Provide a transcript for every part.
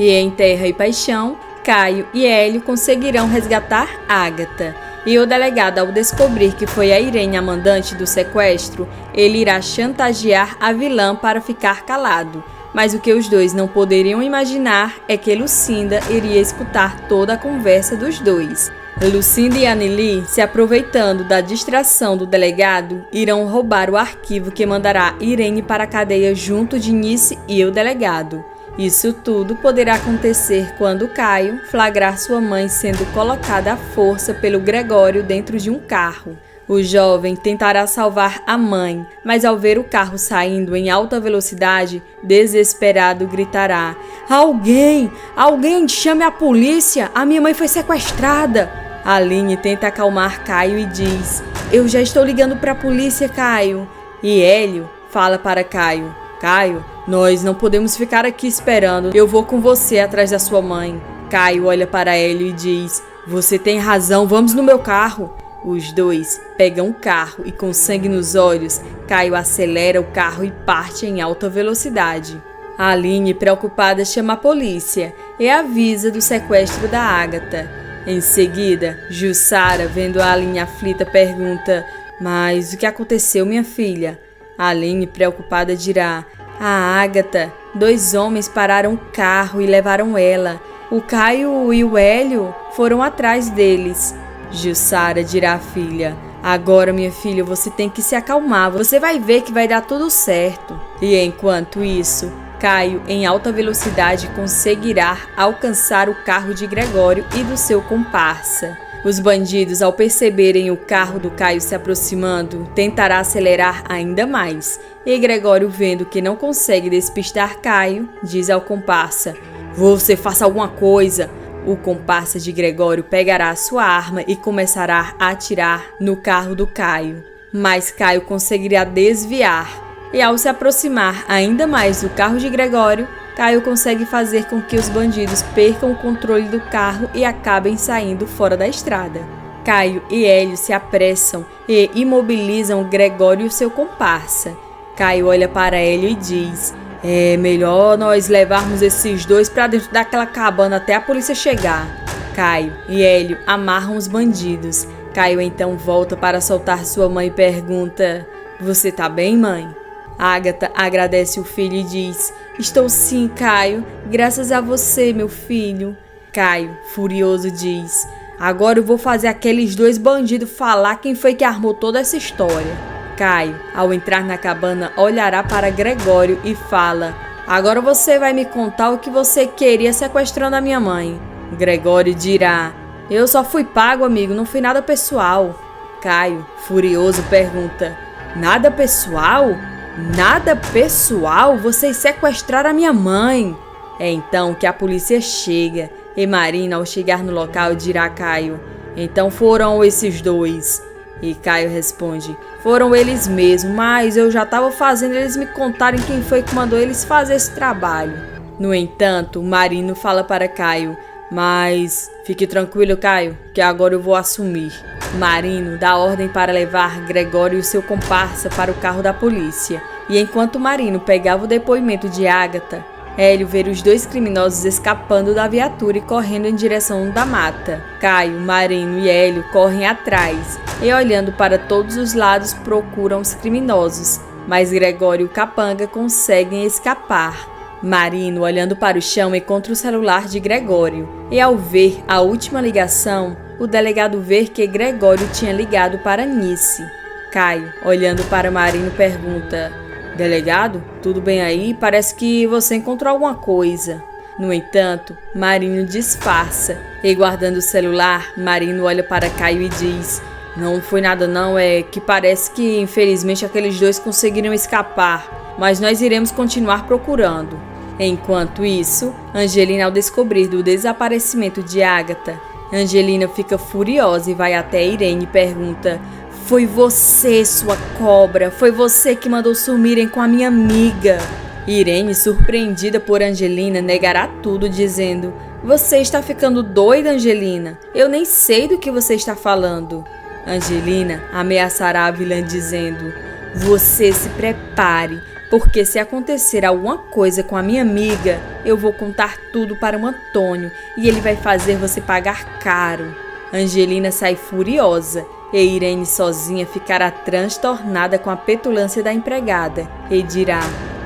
E em Terra e Paixão, Caio e Hélio conseguirão resgatar Ágata. E o delegado, ao descobrir que foi a Irene a mandante do sequestro, ele irá chantagear a vilã para ficar calado. Mas o que os dois não poderiam imaginar é que Lucinda iria escutar toda a conversa dos dois. Lucinda e Anneli, se aproveitando da distração do delegado, irão roubar o arquivo que mandará Irene para a cadeia junto de Nice e o delegado. Isso tudo poderá acontecer quando Caio flagrar sua mãe sendo colocada à força pelo Gregório dentro de um carro. O jovem tentará salvar a mãe, mas ao ver o carro saindo em alta velocidade, desesperado gritará: Alguém! Alguém chame a polícia! A minha mãe foi sequestrada! Aline tenta acalmar Caio e diz: Eu já estou ligando para a polícia, Caio. E Hélio fala para Caio: Caio, nós não podemos ficar aqui esperando. Eu vou com você atrás da sua mãe. Caio olha para Hélio e diz: Você tem razão, vamos no meu carro. Os dois pegam o carro e, com sangue nos olhos, Caio acelera o carro e parte em alta velocidade. A Aline, preocupada, chama a polícia e avisa do sequestro da Ágata. Em seguida, Jussara, vendo a Aline aflita, pergunta: Mas o que aconteceu, minha filha? A Aline, preocupada, dirá: A Ágata, 2 homens pararam o carro e levaram ela. O Caio e o Hélio foram atrás deles. Jussara dirá à filha: Agora, minha filha, você tem que se acalmar. Você vai ver que vai dar tudo certo. E enquanto isso, Caio, em alta velocidade, conseguirá alcançar o carro de Gregório e do seu comparsa. Os bandidos, ao perceberem o carro do Caio se aproximando, tentará acelerar ainda mais. E Gregório, vendo que não consegue despistar Caio, diz ao comparsa: Você faça alguma coisa. O comparsa de Gregório pegará sua arma e começará a atirar no carro do Caio. Mas Caio conseguirá desviar. E ao se aproximar ainda mais do carro de Gregório, Caio consegue fazer com que os bandidos percam o controle do carro e acabem saindo fora da estrada. Caio e Hélio se apressam e imobilizam Gregório e seu comparsa. Caio olha para Hélio e diz: É melhor nós levarmos esses dois para dentro daquela cabana até a polícia chegar. Caio e Hélio amarram os bandidos. Caio então volta para soltar sua mãe e pergunta: Você tá bem, mãe? Ágata agradece o filho e diz: Estou sim, Caio, graças a você, meu filho. Caio, furioso, diz: Agora eu vou fazer aqueles 2 bandidos falar quem foi que armou toda essa história. Caio, ao entrar na cabana, olhará para Gregório e fala: Agora você vai me contar o que você queria sequestrando a minha mãe. Gregório dirá: Eu só fui pago, amigo, não foi nada pessoal. Caio, furioso, pergunta: Nada pessoal? Nada pessoal? Vocês sequestraram a minha mãe. É então que a polícia chega e Marina, ao chegar no local, dirá a Caio: Então foram esses 2. E Caio responde: Foram eles mesmo, mas eu já estava fazendo eles me contarem quem foi que mandou eles fazer esse trabalho. No entanto, Marino fala para Caio: Mas fique tranquilo, Caio, que agora eu vou assumir. Marino dá ordem para levar Gregório e seu comparsa para o carro da polícia. E enquanto Marino pegava o depoimento de Ágata, Hélio vê os 2 criminosos escapando da viatura e correndo em direção da mata. Caio, Marino e Hélio correm atrás e, olhando para todos os lados, procuram os criminosos, mas Gregório e o capanga conseguem escapar. Marino, olhando para o chão, encontra o celular de Gregório e, ao ver a última ligação, o delegado vê que Gregório tinha ligado para Nice. Caio, olhando para Marino, pergunta: Delegado, tudo bem aí? Parece que você encontrou alguma coisa. No entanto, Marino disfarça e, guardando o celular, Marino olha para Caio e diz: Não foi nada não, é que parece que infelizmente aqueles 2 conseguiram escapar, mas nós iremos continuar procurando. Enquanto isso, Angelina, ao descobrir do desaparecimento de Ágata, Angelina fica furiosa e vai até Irene e pergunta: Foi você, sua cobra, foi você que mandou sumirem com a minha amiga. Irene, surpreendida por Angelina, negará tudo dizendo: Você está ficando doida, Angelina? Eu nem sei do que você está falando. Angelina ameaçará a vilã dizendo: Você se prepare, porque se acontecer alguma coisa com a minha amiga, eu vou contar tudo para o Antônio e ele vai fazer você pagar caro. Angelina sai furiosa e Irene sozinha ficará transtornada com a petulância da empregada e dirá: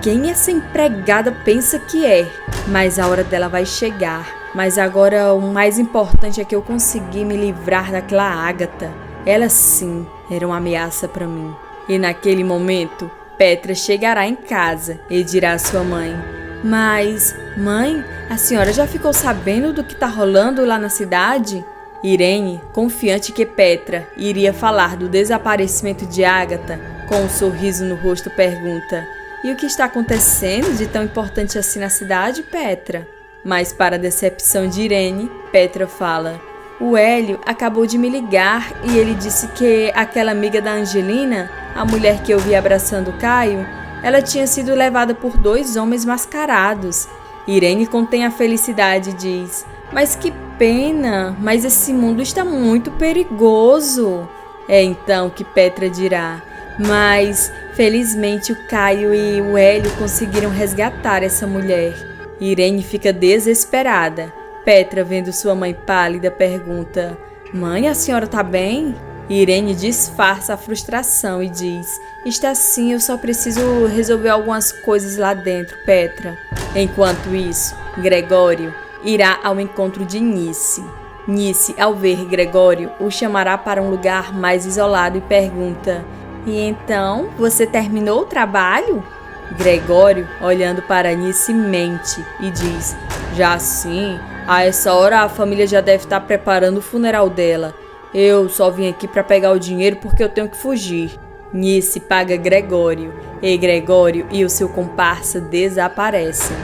quem essa empregada pensa que é? Mas a hora dela vai chegar. Mas agora o mais importante é que eu consegui me livrar daquela Ágata. Ela sim era uma ameaça para mim. E naquele momento, Petra chegará em casa e dirá à sua mãe: mas, mãe, a senhora já ficou sabendo do que está rolando lá na cidade? Irene, confiante que Petra iria falar do desaparecimento de Ágata, com um sorriso no rosto pergunta: e o que está acontecendo de tão importante assim na cidade, Petra? Mas para a decepção de Irene, Petra fala: o Hélio acabou de me ligar e ele disse que aquela amiga da Angelina, a mulher que eu vi abraçando o Caio, ela tinha sido levada por 2 homens mascarados. Irene contém a felicidade e diz: mas que pena, mas esse mundo está muito perigoso. É então que Petra dirá: mas felizmente o Caio e o Hélio conseguiram resgatar essa mulher. Irene fica desesperada. Petra, vendo sua mãe pálida, pergunta: mãe, a senhora tá bem? Irene disfarça a frustração e diz: está sim, eu só preciso resolver algumas coisas lá dentro, Petra. Enquanto isso, Gregório irá ao encontro de Nice. Nice, ao ver Gregório, o chamará para um lugar mais isolado e pergunta: e então, você terminou o trabalho? Gregório, olhando para Nice, mente e diz: já sim, a essa hora a família já deve estar preparando o funeral dela. Eu só vim aqui para pegar o dinheiro porque eu tenho que fugir. Nice paga Gregório, e Gregório e o seu comparsa desaparecem.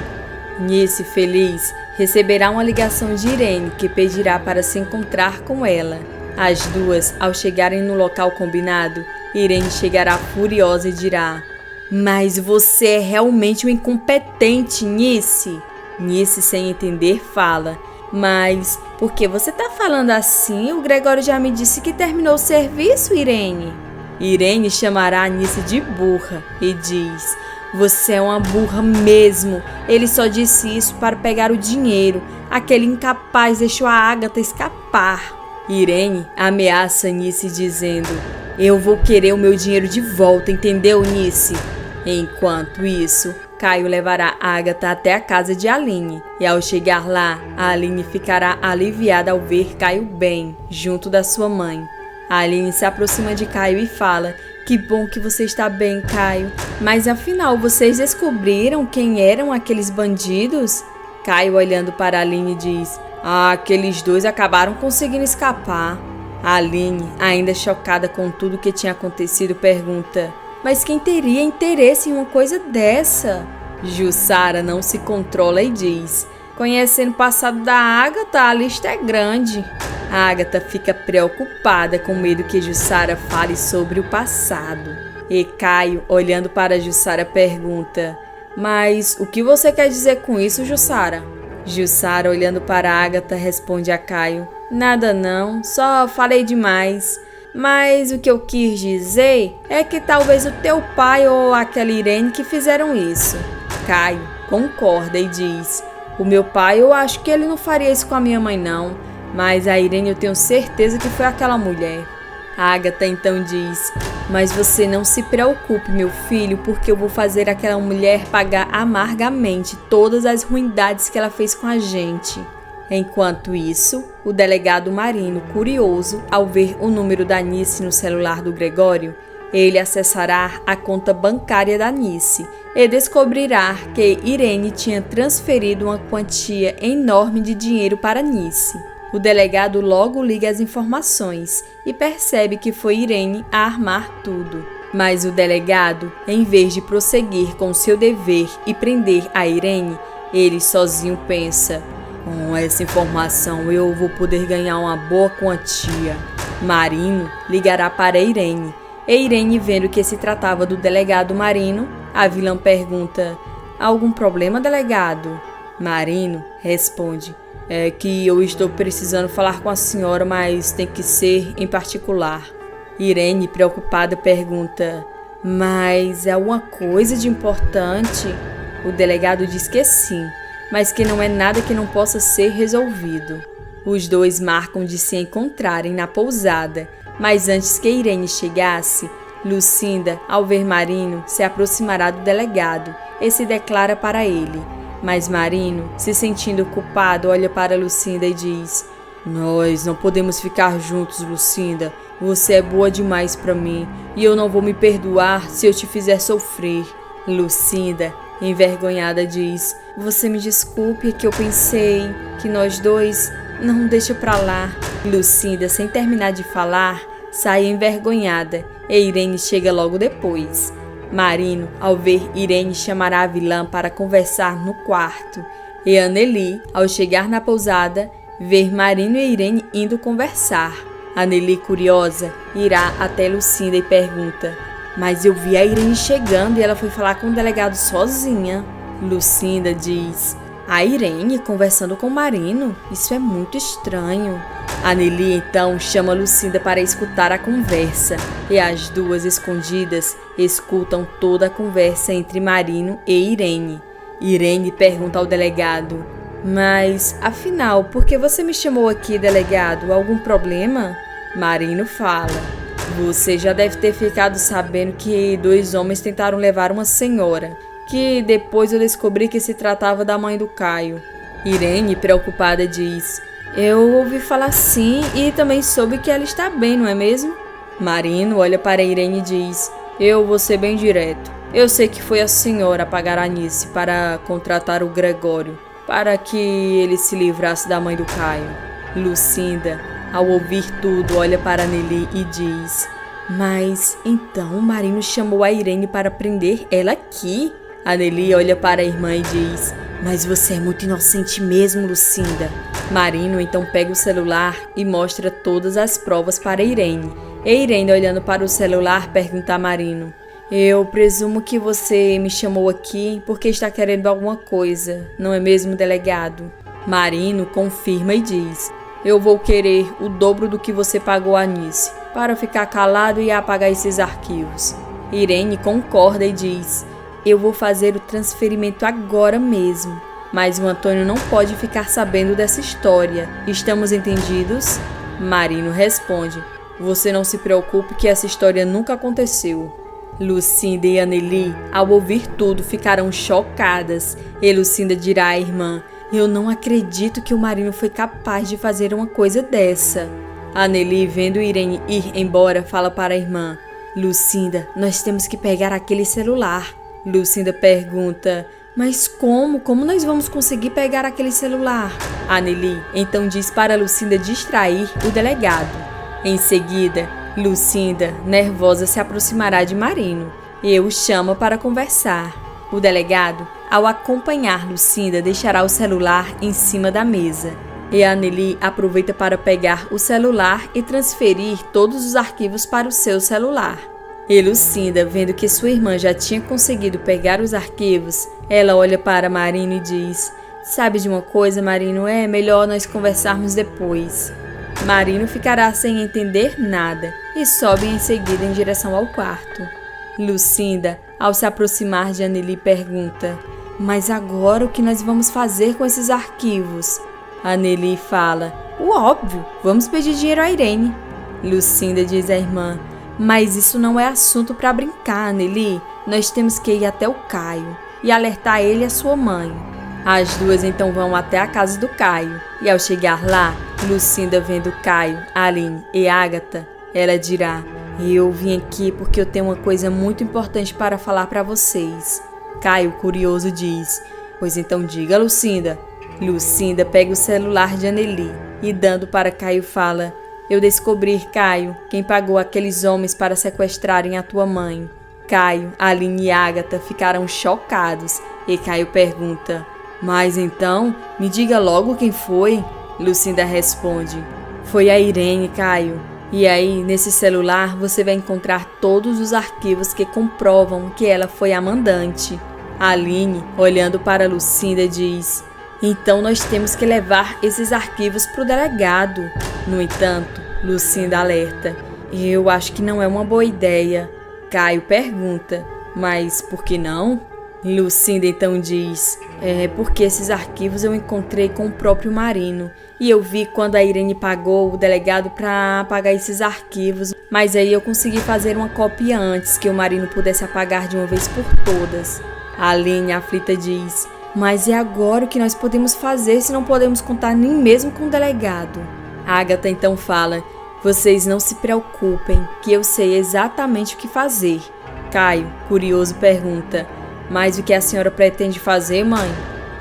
Nice, feliz, receberá uma ligação de Irene, que pedirá para se encontrar com ela. As duas, ao chegarem no local combinado, Irene chegará furiosa e dirá: mas você é realmente um incompetente, Nice. Nice, sem entender, fala: mas por que você tá falando assim? O Gregório já me disse que terminou o serviço, Irene. Irene chamará a Nice de burra e diz: você é uma burra mesmo. Ele só disse isso para pegar o dinheiro. Aquele incapaz deixou a Ágata escapar. Irene ameaça Nice dizendo: eu vou querer o meu dinheiro de volta, entendeu, Nice? Enquanto isso, Caio levará Ágata até a casa de Aline. E ao chegar lá, a Aline ficará aliviada ao ver Caio bem, junto da sua mãe. A Aline se aproxima de Caio e fala: que bom que você está bem, Caio. Mas afinal, vocês descobriram quem eram aqueles bandidos? Caio, olhando para a Aline, diz: aqueles 2 acabaram conseguindo escapar. A Aline, ainda chocada com tudo que tinha acontecido, pergunta: mas quem teria interesse em uma coisa dessa? Jussara não se controla e diz: conhecendo o passado da Ágata, a lista é grande. A Ágata fica preocupada, com medo que Jussara fale sobre o passado. E Caio, olhando para Jussara, pergunta: mas o que você quer dizer com isso, Jussara? Jussara, olhando para a Ágata, responde a Caio: nada não, só falei demais. Mas o que eu quis dizer é que talvez o teu pai ou aquela Irene que fizeram isso. Caio concorda e diz: o meu pai, eu acho que ele não faria isso com a minha mãe não, mas a Irene eu tenho certeza que foi aquela mulher. A Ágata então diz: mas você não se preocupe, meu filho, porque eu vou fazer aquela mulher pagar amargamente todas as ruindades que ela fez com a gente. Enquanto isso, o delegado Marino, curioso ao ver o número da Nice no celular do Gregório, ele acessará a conta bancária da Nice e descobrirá que Irene tinha transferido uma quantia enorme de dinheiro para Nice. O delegado logo liga as informações e percebe que foi Irene a armar tudo. Mas o delegado, em vez de prosseguir com seu dever e prender a Irene, ele sozinho pensa: com essa informação eu vou poder ganhar uma boa quantia. Marino ligará para Irene. E Irene, vendo que se tratava do delegado Marino, a vilã pergunta: algum problema, delegado? Marino responde: é que eu estou precisando falar com a senhora, mas tem que ser em particular. Irene, preocupada, pergunta: Mas é uma coisa de importante? O delegado diz que sim, mas que não é nada que não possa ser resolvido. Os dois marcam de se encontrarem na pousada, mas antes que Irene chegasse, Lucinda, ao ver Marino, se aproximará do delegado e se declara para ele. Mas Marino, se sentindo culpado, olha para Lucinda e diz: "Nós não podemos ficar juntos, Lucinda. Você é boa demais para mim e eu não vou me perdoar se eu te fizer sofrer." Lucinda, envergonhada, diz: "Você me desculpe, que eu pensei que nós dois... Não, deixa pra lá." Lucinda, sem terminar de falar, sai envergonhada e Irene chega logo depois. Marino, ao ver Irene, chamará a vilã para conversar no quarto. E Anneli, ao chegar na pousada, ver Marino e Irene indo conversar. Anneli, curiosa, irá até Lucinda e pergunta: "Mas eu vi a Irene chegando e ela foi falar com o delegado sozinha." Lucinda diz: "A Irene conversando com Marino? Isso é muito estranho." Anneli então chama Lucinda para escutar a conversa e as duas, escondidas, escutam toda a conversa entre Marino e Irene. Irene pergunta ao delegado: "Mas, afinal, por que você me chamou aqui, delegado? Algum problema?" Marino fala: "Você já deve ter ficado sabendo que 2 homens tentaram levar uma senhora, que depois eu descobri que se tratava da mãe do Caio." Irene, preocupada, diz: "Eu ouvi falar sim e também soube que ela está bem, não é mesmo?" Marino olha para Irene e diz: "Eu vou ser bem direto. Eu sei que foi a senhora pagar a Anice para contratar o Gregório, para que ele se livrasse da mãe do Caio." Lucinda, ao ouvir tudo, olha para Anneli e diz: "Mas então o Marino chamou a Irene para prender ela aqui?" Anneli olha para a irmã e diz: "Mas você é muito inocente mesmo, Lucinda." Marino então pega o celular e mostra todas as provas para Irene. E Irene, olhando para o celular, pergunta a Marino: "Eu presumo que você me chamou aqui porque está querendo alguma coisa, não é mesmo, delegado?" Marino confirma e diz: "Eu vou querer o dobro do que você pagou a Anice, para ficar calado e apagar esses arquivos." Irene concorda e diz: "Eu vou fazer o transferimento agora mesmo, mas o Antônio não pode ficar sabendo dessa história. Estamos entendidos?" Marino responde: "Você não se preocupe que essa história nunca aconteceu." Lucinda e Anneli, ao ouvir tudo, ficarão chocadas. E Lucinda dirá à irmã: "Eu não acredito que o Marino foi capaz de fazer uma coisa dessa." Anneli, vendo Irene ir embora, fala para a irmã: "Lucinda, nós temos que pegar aquele celular." Lucinda pergunta: "Mas como? Como nós vamos conseguir pegar aquele celular?" Anneli então diz para Lucinda distrair o delegado. Em seguida, Lucinda, nervosa, se aproximará de Marino e o chama para conversar. O delegado, ao acompanhar Lucinda, deixará o celular em cima da mesa. E Anneli aproveita para pegar o celular e transferir todos os arquivos para o seu celular. E Lucinda, vendo que sua irmã já tinha conseguido pegar os arquivos, ela olha para Marino e diz: "Sabe de uma coisa, Marino? É melhor nós conversarmos depois." Marino ficará sem entender nada e sobe em seguida em direção ao quarto. Lucinda, ao se aproximar de Anneli, pergunta: "Mas agora o que nós vamos fazer com esses arquivos?" Anneli fala: "O óbvio, vamos pedir dinheiro a Irene." Lucinda diz à irmã: "Mas isso não é assunto para brincar, Anneli. Nós temos que ir até o Caio e alertar ele e a sua mãe." As duas então vão até a casa do Caio e, ao chegar lá, Lucinda, vendo Caio, Aline e Ágata, ela dirá: "Eu vim aqui porque eu tenho uma coisa muito importante para falar para vocês." Caio, curioso, diz: "Pois então diga, Lucinda." Lucinda pega o celular de Anneli e, dando para Caio, fala: "Eu descobri, Caio, quem pagou aqueles homens para sequestrarem a tua mãe." Caio, Aline e Ágata ficaram chocados e Caio pergunta: "Mas então, me diga logo quem foi." Lucinda responde: "Foi a Irene, Caio. E aí, nesse celular, você vai encontrar todos os arquivos que comprovam que ela foi a mandante." Aline, olhando para Lucinda, diz: "Então nós temos que levar esses arquivos para o delegado." No entanto, Lucinda alerta: "Eu acho que não é uma boa ideia." Caio pergunta: mas por que não? Lucinda então diz: porque esses arquivos eu encontrei com o próprio Marino. E eu vi quando a Irene pagou o delegado para apagar esses arquivos. Mas aí eu consegui fazer uma cópia antes que o Marino pudesse apagar de uma vez por todas. A Aline, aflita, diz: mas e agora o que nós podemos fazer se não podemos contar nem mesmo com o delegado? A Agatha então fala: vocês não se preocupem, que eu sei exatamente o que fazer. Caio, curioso, pergunta: mas o que a senhora pretende fazer, mãe?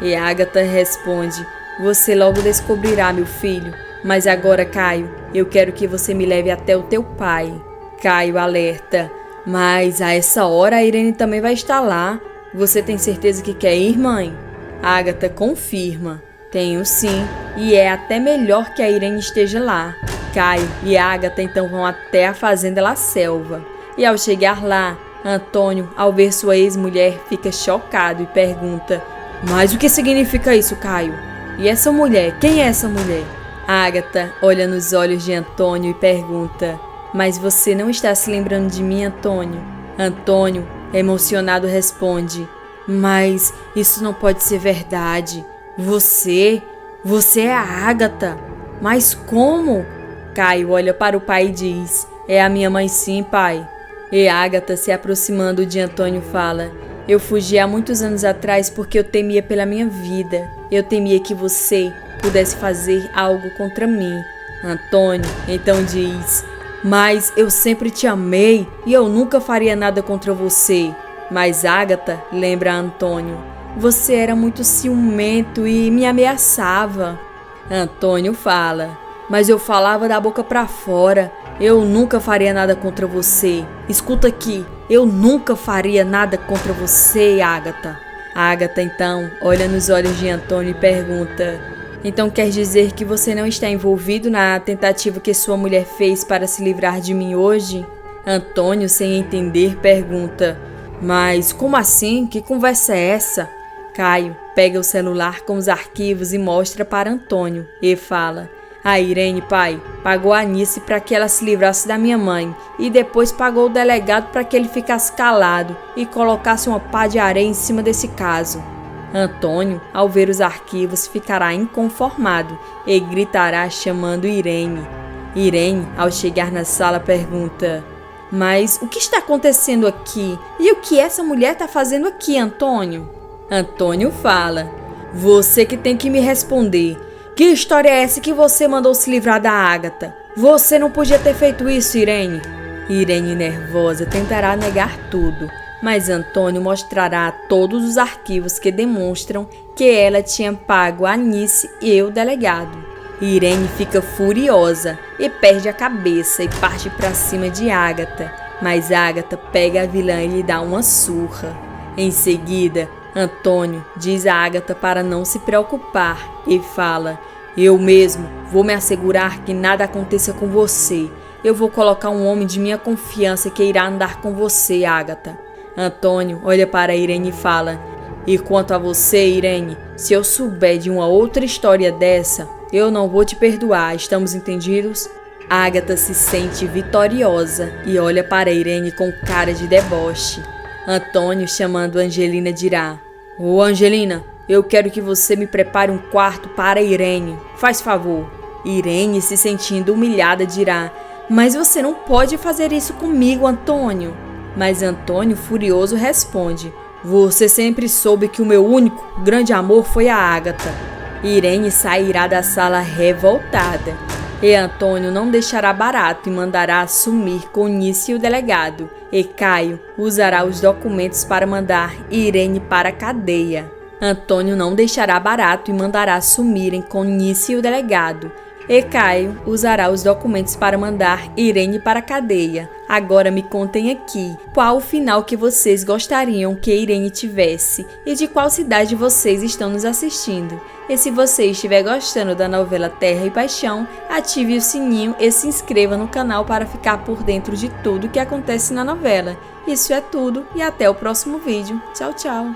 E a Agatha responde: você logo descobrirá, meu filho. Mas agora, Caio, eu quero que você me leve até o teu pai. Caio alerta: mas a essa hora a Irene também vai estar lá. Você tem certeza que quer ir, mãe? A Agatha confirma: tenho sim, e é até melhor que a Irene esteja lá. Caio e a Agatha então vão até a fazenda La Selva. E ao chegar lá, Antônio, ao ver sua ex-mulher, fica chocado e pergunta: mas o que significa isso, Caio? E essa mulher? Quem é essa mulher? A Agatha olha nos olhos de Antônio e pergunta: mas você não está se lembrando de mim, Antônio? Antônio, emocionado, responde: mas isso não pode ser verdade. Você é a Agatha. Mas como? Caio olha para o pai e diz: é a minha mãe sim, pai. E a Agatha, se aproximando de Antônio, fala: eu fugi há muitos anos atrás porque eu temia pela minha vida. Eu temia que você pudesse fazer algo contra mim. Antônio então diz: mas eu sempre te amei e eu nunca faria nada contra você. Mas Agatha, lembra Antônio, você era muito ciumento e me ameaçava. Antônio fala: mas eu falava da boca pra fora. Eu nunca faria nada contra você. Escuta aqui, eu nunca faria nada contra você, Agatha. A Agatha então olha nos olhos de Antônio e pergunta: então quer dizer que você não está envolvido na tentativa que sua mulher fez para se livrar de mim hoje? Antônio, sem entender, pergunta: mas como assim? Que conversa é essa? Caio pega o celular com os arquivos e mostra para Antônio e fala: a Irene, pai, pagou a Anice para que ela se livrasse da minha mãe e depois pagou o delegado para que ele ficasse calado e colocasse uma pá de areia em cima desse caso. Antônio, ao ver os arquivos, ficará inconformado e gritará chamando Irene. Irene, ao chegar na sala, pergunta: mas o que está acontecendo aqui? E o que essa mulher está fazendo aqui, Antônio? Antônio fala: você que tem que me responder. Que história é essa que você mandou se livrar da Agatha? Você não podia ter feito isso, Irene. Irene, nervosa, tentará negar tudo, mas Antônio mostrará todos os arquivos que demonstram que ela tinha pago a Anice e o delegado. Irene fica furiosa e perde a cabeça e parte para cima de Agatha, mas Agatha pega a vilã e lhe dá uma surra. Em seguida, Antônio diz a Agatha para não se preocupar e fala: eu mesmo vou me assegurar que nada aconteça com você. Eu vou colocar um homem de minha confiança que irá andar com você, Agatha. Antônio olha para Irene e fala: e quanto a você, Irene, se eu souber de uma outra história dessa, eu não vou te perdoar, estamos entendidos? Agatha se sente vitoriosa e olha para Irene com cara de deboche. Antônio, chamando Angelina, dirá: ô Angelina, eu quero que você me prepare um quarto para Irene. Faz favor. Irene, se sentindo humilhada, dirá: mas você não pode fazer isso comigo, Antônio. Mas Antônio, furioso, responde: você sempre soube que o meu único grande amor foi a Agatha. Irene sairá da sala revoltada. E Antônio não deixará barato e mandará assumir com Anice e o delegado. E Caio usará os documentos para mandar Irene para a cadeia. Antônio não deixará barato e mandará assumirem com Anice e o delegado. E Caio usará os documentos para mandar Irene para a cadeia. Agora me contem aqui, qual o final que vocês gostariam que Irene tivesse e de qual cidade vocês estão nos assistindo. E se você estiver gostando da novela Terra e Paixão, ative o sininho e se inscreva no canal para ficar por dentro de tudo que acontece na novela. Isso é tudo e até o próximo vídeo. Tchau, tchau!